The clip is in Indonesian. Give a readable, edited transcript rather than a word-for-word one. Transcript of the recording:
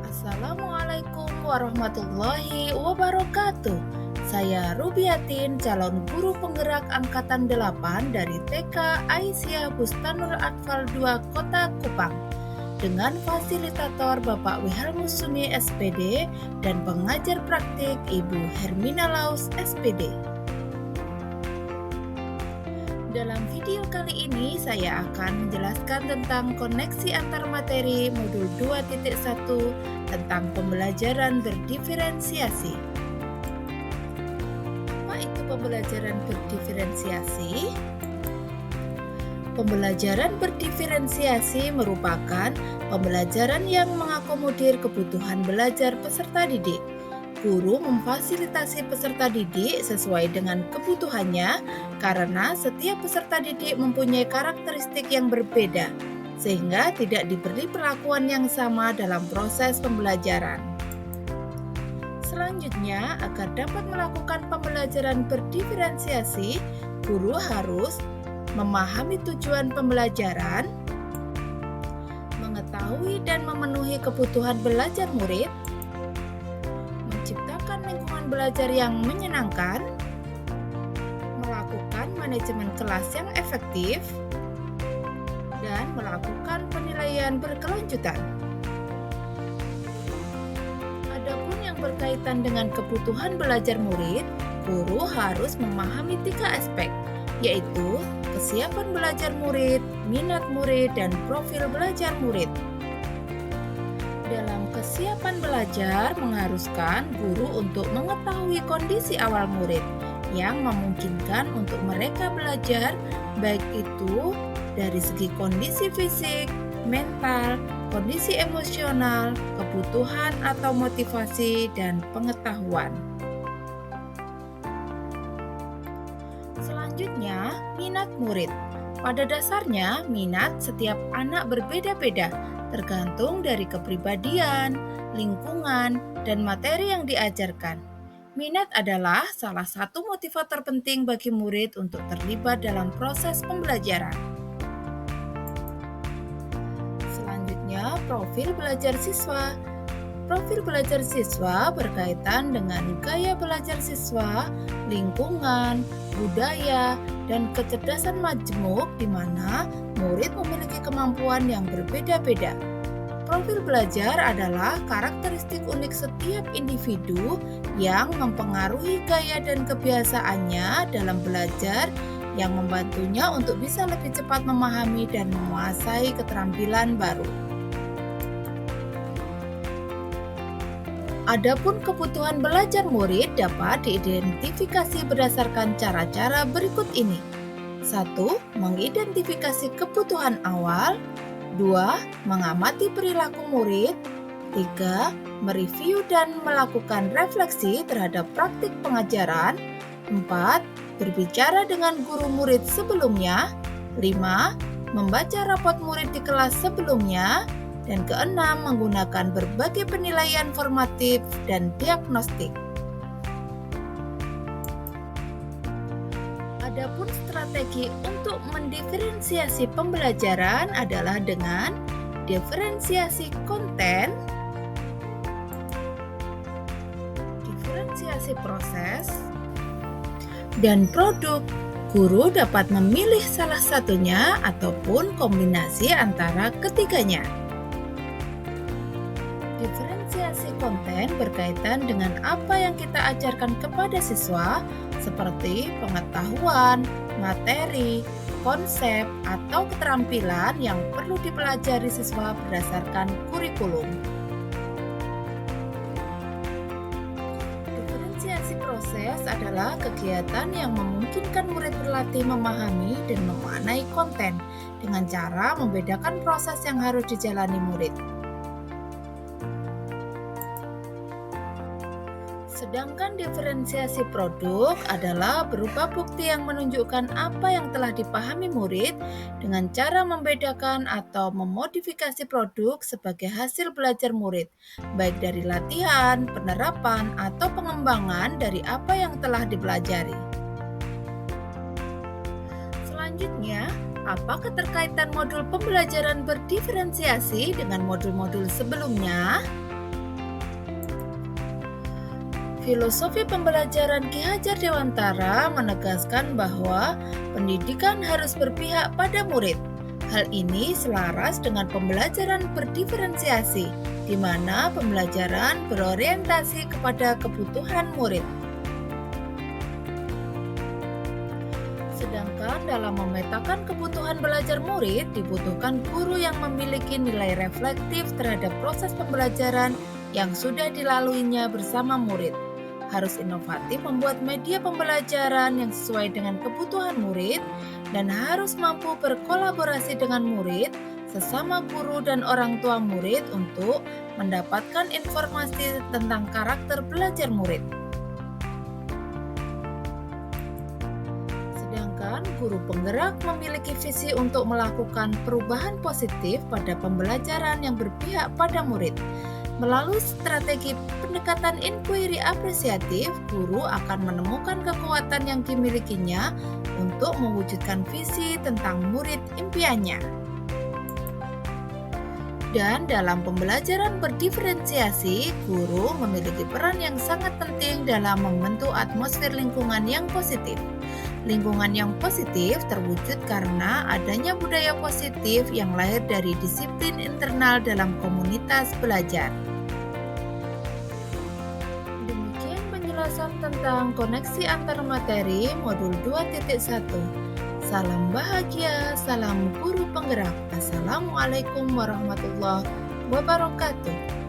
Assalamualaikum warahmatullahi wabarakatuh. Saya Rubiatin, calon guru penggerak angkatan 8 dari TK Aisyah Bustanul Atfal 2 Kota Kupang, dengan fasilitator Bapak Wihelmusuni SPD dan pengajar praktik Ibu Hermina Laus SPD. Dalam video kali ini saya akan menjelaskan tentang koneksi antar materi modul 2.1 tentang pembelajaran berdiferensiasi. Apa itu pembelajaran berdiferensiasi? Pembelajaran berdiferensiasi merupakan pembelajaran yang mengakomodir kebutuhan belajar peserta didik. Guru memfasilitasi peserta didik sesuai dengan kebutuhannya karena setiap peserta didik mempunyai karakteristik yang berbeda, sehingga tidak diberi perlakuan yang sama dalam proses pembelajaran. Selanjutnya, agar dapat melakukan pembelajaran berdiferensiasi, guru harus memahami tujuan pembelajaran, mengetahui dan memenuhi kebutuhan belajar murid, menciptakan lingkungan belajar yang menyenangkan, melakukan manajemen kelas yang efektif, dan melakukan penilaian berkelanjutan. Adapun yang berkaitan dengan kebutuhan belajar murid, guru harus memahami 3 aspek, yaitu kesiapan belajar murid, minat murid, dan profil belajar murid. Dalam kesiapan belajar mengharuskan guru untuk mengetahui kondisi awal murid yang memungkinkan untuk mereka belajar, baik itu dari segi kondisi fisik, mental, kondisi emosional, kebutuhan atau motivasi, dan pengetahuan. Selanjutnya, minat murid. Pada dasarnya, minat setiap anak berbeda-beda, tergantung dari kepribadian, lingkungan, dan materi yang diajarkan. Minat adalah salah satu motivator penting bagi murid untuk terlibat dalam proses pembelajaran. Selanjutnya, profil belajar siswa. Profil belajar siswa berkaitan dengan gaya belajar siswa, lingkungan, budaya, dan kecerdasan majmuk di mana murid memiliki kemampuan yang berbeda-beda. Profil belajar adalah karakteristik unik setiap individu yang mempengaruhi gaya dan kebiasaannya dalam belajar yang membantunya untuk bisa lebih cepat memahami dan menguasai keterampilan baru. Adapun kebutuhan belajar murid dapat diidentifikasi berdasarkan cara-cara berikut ini. 1. Mengidentifikasi kebutuhan awal. 2. Mengamati perilaku murid. 3. Mereview dan melakukan refleksi terhadap praktik pengajaran. 4. Berbicara dengan guru murid sebelumnya. 5. Membaca rapot murid di kelas sebelumnya. Dan keenam, menggunakan berbagai penilaian formatif dan diagnostik. Adapun strategi untuk mendiferensiasi pembelajaran adalah dengan diferensiasi konten, diferensiasi proses, dan produk. Guru dapat memilih salah satunya ataupun kombinasi antara ketiganya. Diferensiasi konten berkaitan dengan apa yang kita ajarkan kepada siswa, seperti pengetahuan, materi, konsep, atau keterampilan yang perlu dipelajari siswa berdasarkan kurikulum. Diferensiasi proses adalah kegiatan yang memungkinkan murid berlatih memahami dan memaknai konten dengan cara membedakan proses yang harus dijalani murid. Sedangkan diferensiasi produk adalah berupa bukti yang menunjukkan apa yang telah dipahami murid dengan cara membedakan atau memodifikasi produk sebagai hasil belajar murid, baik dari latihan, penerapan, atau pengembangan dari apa yang telah dipelajari. Selanjutnya, apa keterkaitan modul pembelajaran berdiferensiasi dengan modul-modul sebelumnya? Filosofi pembelajaran Ki Hajar Dewantara menegaskan bahwa pendidikan harus berpihak pada murid. Hal ini selaras dengan pembelajaran berdiferensiasi, di mana pembelajaran berorientasi kepada kebutuhan murid. Sedangkan dalam memetakan kebutuhan belajar murid, dibutuhkan guru yang memiliki nilai reflektif terhadap proses pembelajaran yang sudah dilaluinya bersama murid. Harus inovatif membuat media pembelajaran yang sesuai dengan kebutuhan murid dan harus mampu berkolaborasi dengan murid, sesama guru dan orang tua murid untuk mendapatkan informasi tentang karakter belajar murid. Sedangkan guru penggerak memiliki visi untuk melakukan perubahan positif pada pembelajaran yang berpihak pada murid. Melalui strategi pendekatan inquiry apresiatif, guru akan menemukan kekuatan yang dimilikinya untuk mewujudkan visi tentang murid impiannya. Dan dalam pembelajaran berdiferensiasi, guru memiliki peran yang sangat penting dalam membentuk atmosfer lingkungan yang positif. Lingkungan yang positif terwujud karena adanya budaya positif yang lahir dari disiplin internal dalam komunitas belajar. Demikian penjelasan tentang koneksi antar materi modul 2.1. Salam bahagia, salam guru penggerak. Assalamualaikum warahmatullahi wabarakatuh.